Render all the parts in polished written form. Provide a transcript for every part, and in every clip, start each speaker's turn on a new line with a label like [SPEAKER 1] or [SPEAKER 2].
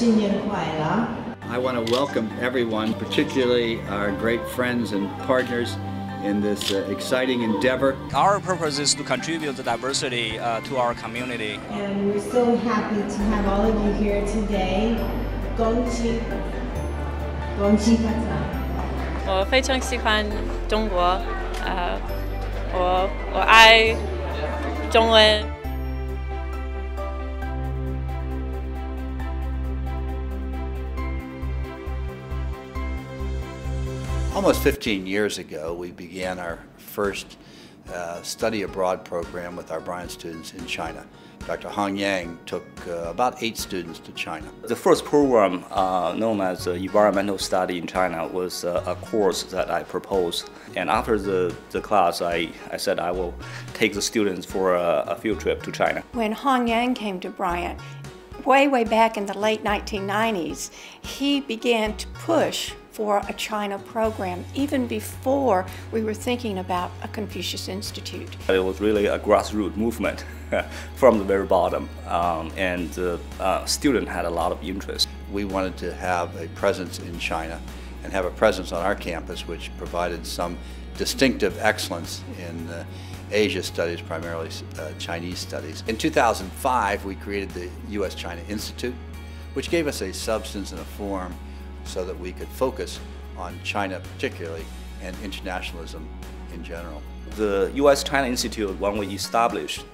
[SPEAKER 1] 新年快乐
[SPEAKER 2] I want to welcome everyone, particularly our great friends and partners in this exciting endeavor.
[SPEAKER 3] Our purpose is to contribute the diversity to our community.
[SPEAKER 1] And we're so happy to have all of you here today. 恭喜发财！
[SPEAKER 4] 我非常喜欢中国，我爱中文。
[SPEAKER 2] Almost 15 years ago, we began our first study abroad program with our Bryant students in China. Dr. Hong Yang took about 8 students to China.
[SPEAKER 3] The first program, known as Environmental Study in China, was a course that I proposed. And after the class, I said I will take the students for a field trip to China.
[SPEAKER 5] When Hong Yang came to Bryant, way back in the late 1990s, he began to push for a China program, even before we were thinking about a Confucius Institute.
[SPEAKER 3] It was really a grassroots movement from the very bottom, and the student had a lot of interest.
[SPEAKER 2] We wanted to have a presence in China and have a presence on our campus which provided some distinctive excellence in Asia studies, primarily Chinese studies. In 2005, we created the U.S.-China Institute, which gave us a substance and a form so that we could focus on China particularly and internationalism in general.
[SPEAKER 3] The U.S.-China Institute, when we established,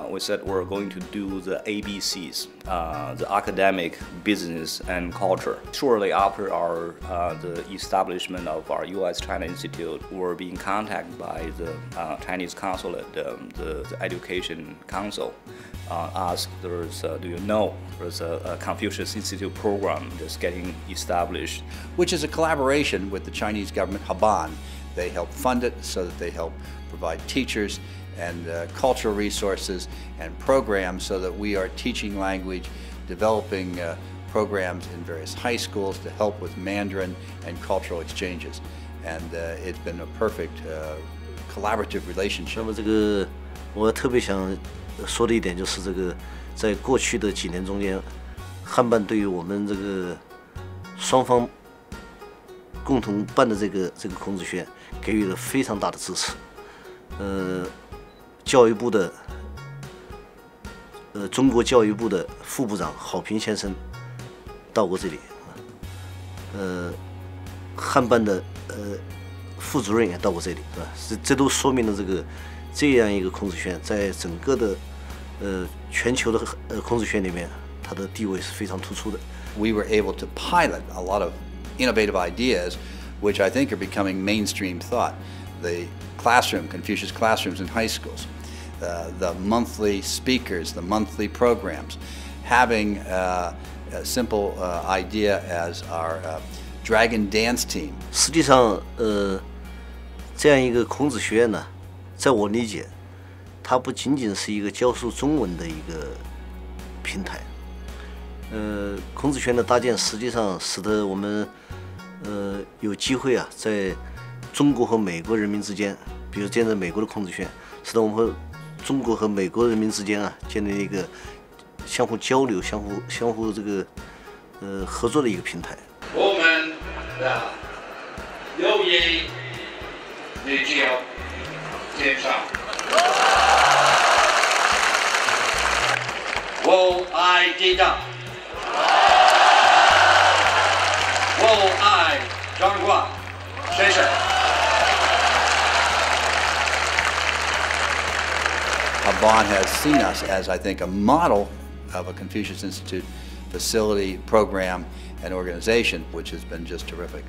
[SPEAKER 3] we said we're going to do the ABCs, the academic, business, and culture. Shortly after the establishment of our U.S.-China Institute, we were being contacted by the Chinese consulate, the Education Council, asked, do you know there's a Confucius Institute program just getting established?
[SPEAKER 2] Which is a collaboration with the Chinese government, Hanban. They help fund it so that they help provide teachers and cultural resources and programs so that we are teaching language, developing programs in various high schools to help with Mandarin and cultural exchanges. And it's been a perfect collaborative relationship.
[SPEAKER 6] 那么这个我特别想说的一点就是这个，在过去的几年中间，汉办对于我们这个双方共同办的这个孔子学院给予了非常大的支持。教育部的中国教育部的副部长郝平先生到过这里，汉办的副主任也到过这里，是吧？这都说明了这样一个孔子学院在整个的全球的孔子学院里面，它的地位是非常突出的。
[SPEAKER 2] We were able to pilot a lot of innovative ideas, which I think are becoming mainstream thought. The classroom, Confucius classrooms in high schools, the monthly speakers, the monthly programs, having a simple idea as our dragon dance team.
[SPEAKER 6] 实际上，这样一个孔子学院呢，在我理解，它不仅仅是一个教授中文的一个平台。孔子学院的搭建，实际上使得我们有机会啊，在中国和美国人民之间，比如建在美国的孔子学院，使得我们和中国和美国人民之间啊，建立一个相互交流、相互这个合作的一个平台。
[SPEAKER 7] 我们的友谊日久天长。我爱地道，我爱中国，谢谢。
[SPEAKER 2] Hanban has seen us as, I think, a model of a Confucius Institute facility, program, and organization, which has been just terrific.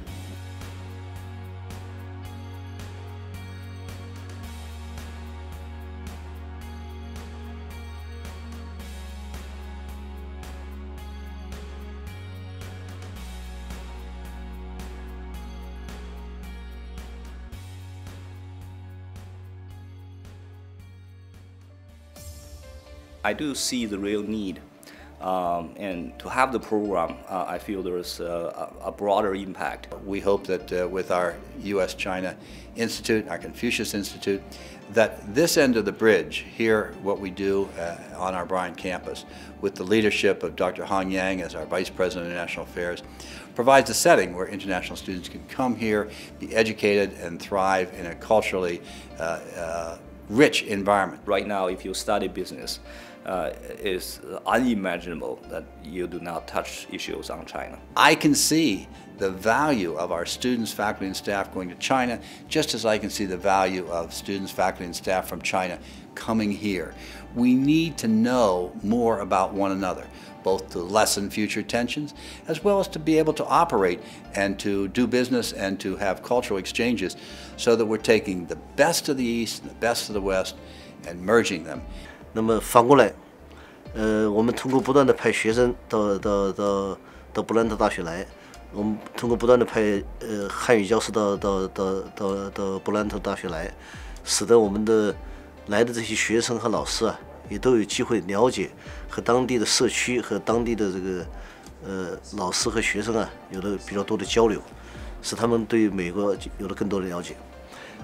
[SPEAKER 3] I do see the real need And to have the program, I feel there's a broader impact.
[SPEAKER 2] We hope that with our U.S.-China Institute, our Confucius Institute, that this end of the bridge, here what we do on our Bryant campus, with the leadership of Dr. Hong Yang as our Vice President of International Affairs, provides a setting where international students can come here, be educated, and thrive in a culturally rich environment.
[SPEAKER 3] Right now, if you study business, it's unimaginable that you do not touch issues on China.
[SPEAKER 2] I can see the value of our students, faculty, and staff going to China, just as I can see the value of students, faculty, and staff from China coming here. We need to know more about one another, both to lessen future tensions, as well as to be able to operate and to do business and to have cultural exchanges, so that we're taking the best of the East and the best of the West and merging them.
[SPEAKER 6] 那么反过来，我们通过不断的派学生到布兰特大学来，我们通过不断的派汉语教师到布兰特大学来，使得我们的来的这些学生和老师啊，也都有机会了解和当地的社区和当地的这个老师和学生啊，有了比较多的交流，使他们对美国有了更多的了解。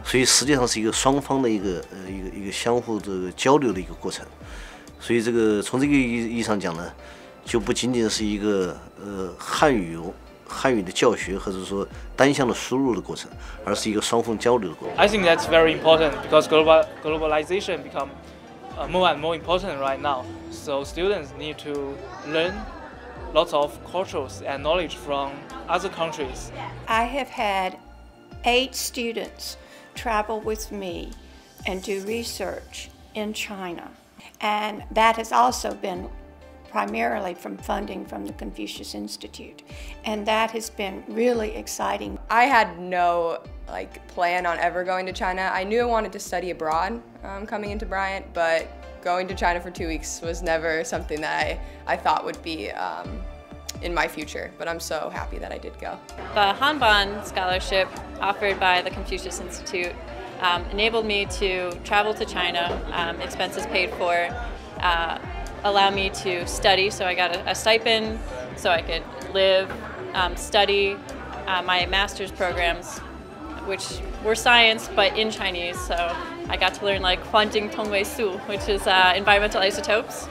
[SPEAKER 6] 所以实际上是一个双方的一个相互这个交流的一个过程，所以这个从这个意义上讲呢，就不仅仅是一个汉语的教学或者说单向的输入的过程，而是一个双方交流的过程。
[SPEAKER 8] I think that's very important because globalization become more and more important right now. So students need to learn lots of cultures and knowledge from other countries.
[SPEAKER 5] I have had 8 students travel with me and do research in China. And that has also been primarily from funding from the Confucius Institute. And that has been really exciting.
[SPEAKER 9] I had no plan on ever going to China. I knew I wanted to study abroad coming into Bryant, but going to China for 2 weeks was never something that I thought would be in my future, but I'm so happy that I did go.
[SPEAKER 4] The Hanban scholarship offered by the Confucius Institute enabled me to travel to China, expenses paid for, allow me to study, so I got a stipend so I could live, study my master's programs, which were science but in Chinese, so I got to learn like Huanjing Tongwei Su, which is environmental isotopes.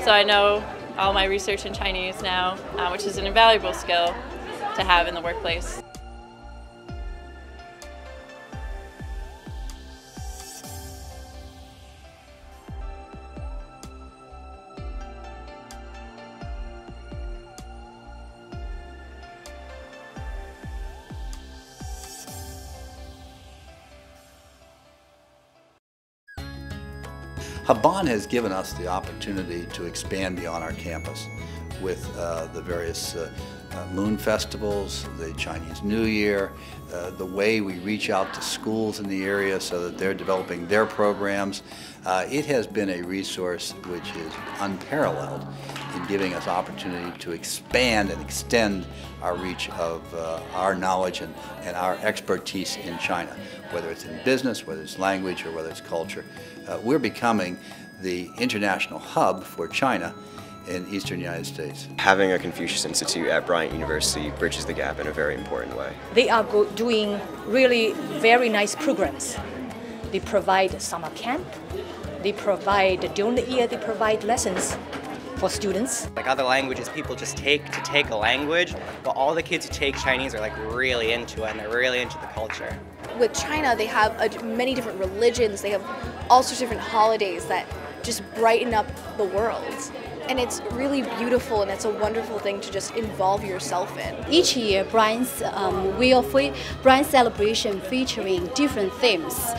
[SPEAKER 4] So I know all my research in Chinese now, which is an invaluable skill to have in the workplace.
[SPEAKER 2] Hanban has given us the opportunity to expand beyond our campus with the various moon festivals, the Chinese New Year, the way we reach out to schools in the area so that they're developing their programs. It has been a resource which is unparalleled in giving us opportunity to expand and extend our reach of our knowledge and our expertise in China, whether it's in business, whether it's language, or whether it's culture. We're becoming the international hub for China in Eastern United States.
[SPEAKER 10] Having a Confucius Institute at Bryant University bridges the gap in a very important way.
[SPEAKER 11] They are doing really very nice programs. They provide summer camp. They provide, during the year, they provide lessons for students.
[SPEAKER 12] Like other languages, people just take a language, but all the kids who take Chinese are like really into it and they're really into the culture.
[SPEAKER 13] With China, they have many different religions. They have all sorts of different holidays that just brighten up the world. And it's really beautiful and it's a wonderful thing to just involve yourself in.
[SPEAKER 14] Each year, Bryant celebration featuring different themes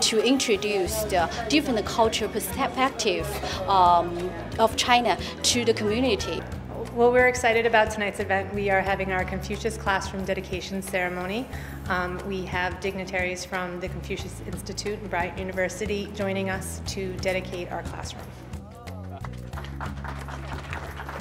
[SPEAKER 14] to introduce the different cultural perspective of China to the community.
[SPEAKER 15] Well, we're excited about tonight's event. We are having our Confucius Classroom dedication ceremony. We have dignitaries from the Confucius Institute and Bryant University joining us to dedicate our classroom.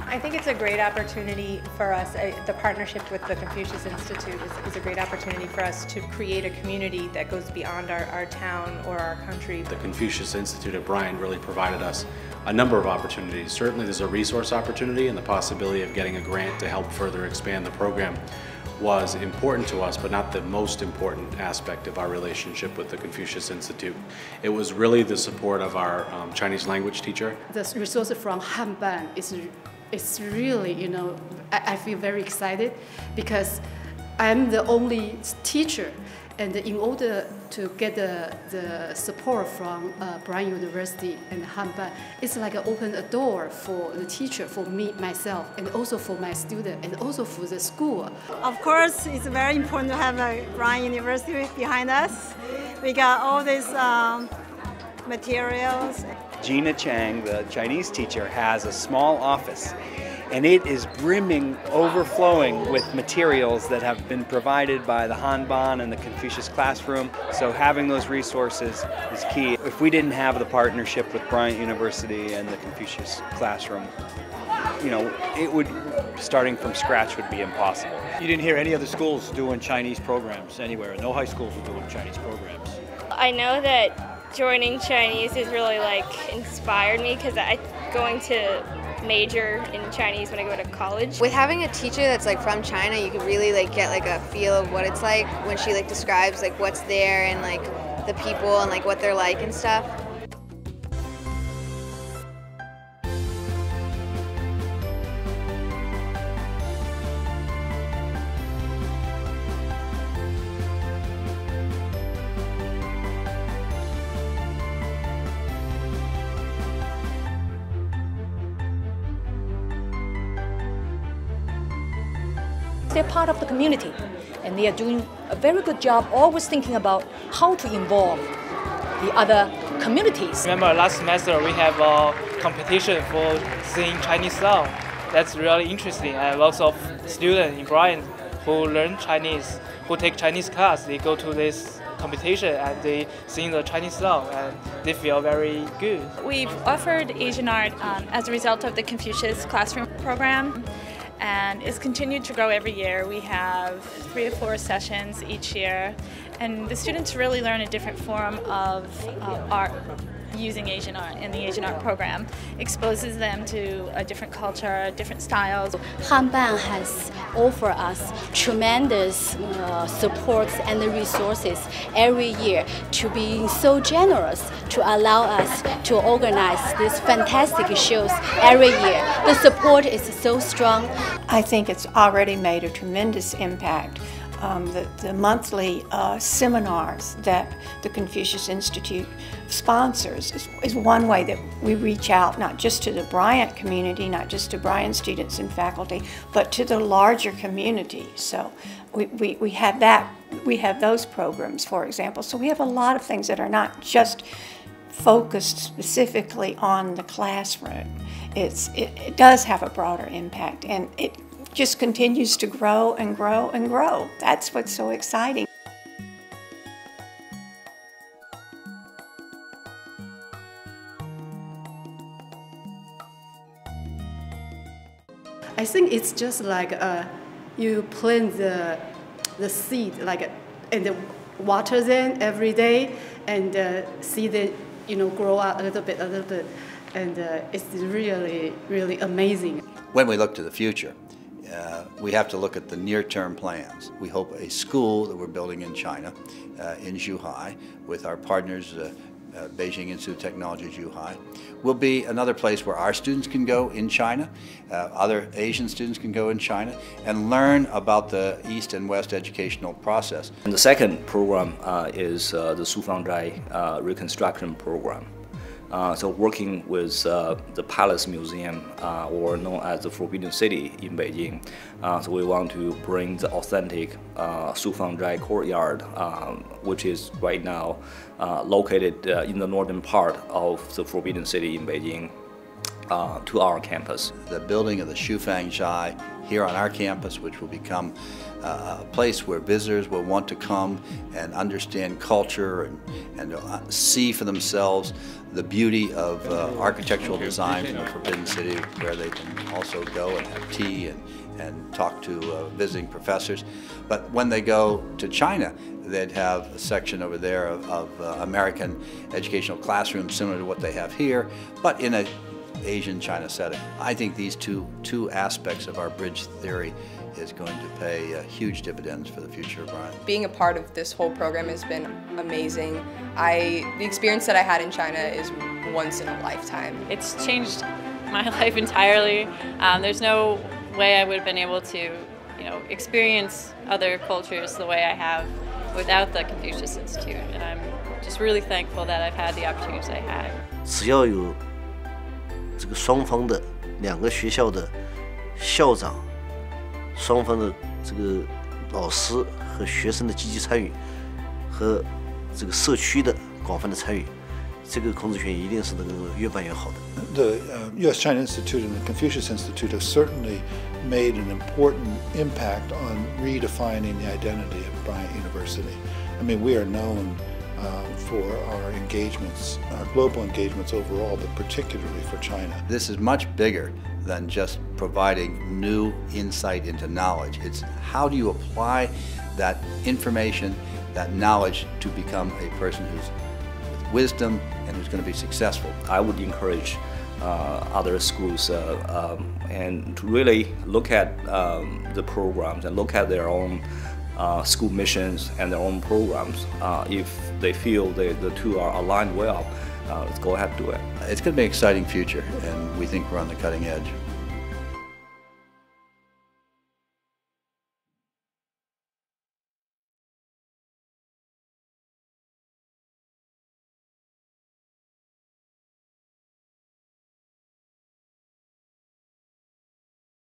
[SPEAKER 15] I think it's a great opportunity for us. The partnership with the Confucius Institute is a great opportunity for us to create a community that goes beyond our town or our country.
[SPEAKER 16] The Confucius Institute at Bryant really provided us a number of opportunities. Certainly there's a resource opportunity, and the possibility of getting a grant to help further expand the program was important to us, but not the most important aspect of our relationship with the Confucius Institute. It was really the support of our Chinese language teacher.
[SPEAKER 17] The resource from Hanban is really, you know, I feel very excited because I'm the only teacher, and in order to get the support from Bryant University and Hanban, it's like open a door for the teacher, for me, myself, and also for my student, and also for the school.
[SPEAKER 18] Of course, it's very important to have a Bryant University behind us. We got all these materials.
[SPEAKER 19] Gina Chang, the Chinese teacher, has a small office, and it is brimming, overflowing with materials that have been provided by the Hanban and the Confucius classroom. So having those resources is key. If we didn't have the partnership with Bryant University and the Confucius classroom, you know, starting from scratch would be impossible.
[SPEAKER 20] You didn't hear any other schools doing Chinese programs anywhere. No high schools were doing Chinese programs.
[SPEAKER 21] I know that joining Chinese has really inspired me because I'm going to major in Chinese when I go to college.
[SPEAKER 22] With having a teacher that's from China, you can really get a feel of what it's like when she describes what's there and the people and what they're like and stuff.
[SPEAKER 11] They're part of the community, and they are doing a very good job always thinking about how to involve the other communities.
[SPEAKER 8] Remember last semester we have a competition for singing Chinese song. That's really interesting, and lots of students in Bryant who learn Chinese, who take Chinese class, they go to this competition and they sing the Chinese song and they feel very good.
[SPEAKER 23] We've offered Asian art as a result of the Confucius Classroom program, and it's continued to grow every year. We have 3 to 4 sessions each year, and the students really learn a different form of art using Asian art in the Asian art program. Exposes them to a different culture, different styles.
[SPEAKER 14] Hanban has offered us tremendous supports and resources every year to be so generous to allow us to organize these fantastic shows every year. The support is so strong.
[SPEAKER 5] I think it's already made a tremendous impact. The monthly seminars that the Confucius Institute sponsors is one way that we reach out not just to the Bryant community, not just to Bryant students and faculty, but to the larger community. So we have that. We have those programs, for example. So we have a lot of things that are not just focused specifically on the classroom. It does have a broader impact, and it just continues to grow and grow and grow. That's what's so exciting.
[SPEAKER 17] I think it's just you plant the seed and water them every day and see them grow out a little bit, and it's really, really amazing.
[SPEAKER 2] When we look to the future, we have to look at the near-term plans. We hope a school that we're building in China, in Zhuhai, with our partners, Beijing Institute of Technology, Zhuhai, will be another place where our students can go in China, other Asian students can go in China, and learn about the East and West educational process.
[SPEAKER 3] And the second program is the Sufangzhai reconstruction program. So working with the Palace Museum, or known as the Forbidden City in Beijing, so we want to bring the authentic Sufangzhai courtyard, which is right now located in the northern part of the Forbidden City in Beijing, to our campus.
[SPEAKER 2] The building of the Sufangzhai here on our campus, which will become a place where visitors will want to come and understand culture and see for themselves the beauty of architectural design in the Forbidden City, where they can also go and have tea and talk to visiting professors. But when they go to China, they'd have a section over there of American educational classrooms similar to what they have here, but in a Asian-China setting. I think these two aspects of our bridge theory is going to pay huge dividends for the future of Bryant.
[SPEAKER 9] Being a part of this whole program has been amazing. The experience that I had in China is once in a lifetime.
[SPEAKER 4] It's changed my life entirely. There's no way I would have been able to, experience other cultures the way I have without the Confucius Institute, and I'm just really thankful that I've had the opportunities I had.
[SPEAKER 1] 只要有这个双方的两个学校的校长、双方的这个老师和学生的积极参与，和这个社区的广泛的参与，这个孔子学院一定是能够越办越好的。
[SPEAKER 6] The U.S.-China Institute and the Confucius Institute have certainly made an important impact on redefining the identity of Bryant University. I mean, we are known for our engagements, our global engagements overall, but particularly for China.
[SPEAKER 2] This is much bigger than just providing new insight into knowledge. It's how do you apply that information, that knowledge, to become a person who's with wisdom and who's going to be successful.
[SPEAKER 3] I would encourage other schools and to really look at the programs and look at their own school missions and their own programs. If they feel the two are aligned well, let's go ahead and do it.
[SPEAKER 2] It's going to be an exciting future, and we think we're on the cutting edge.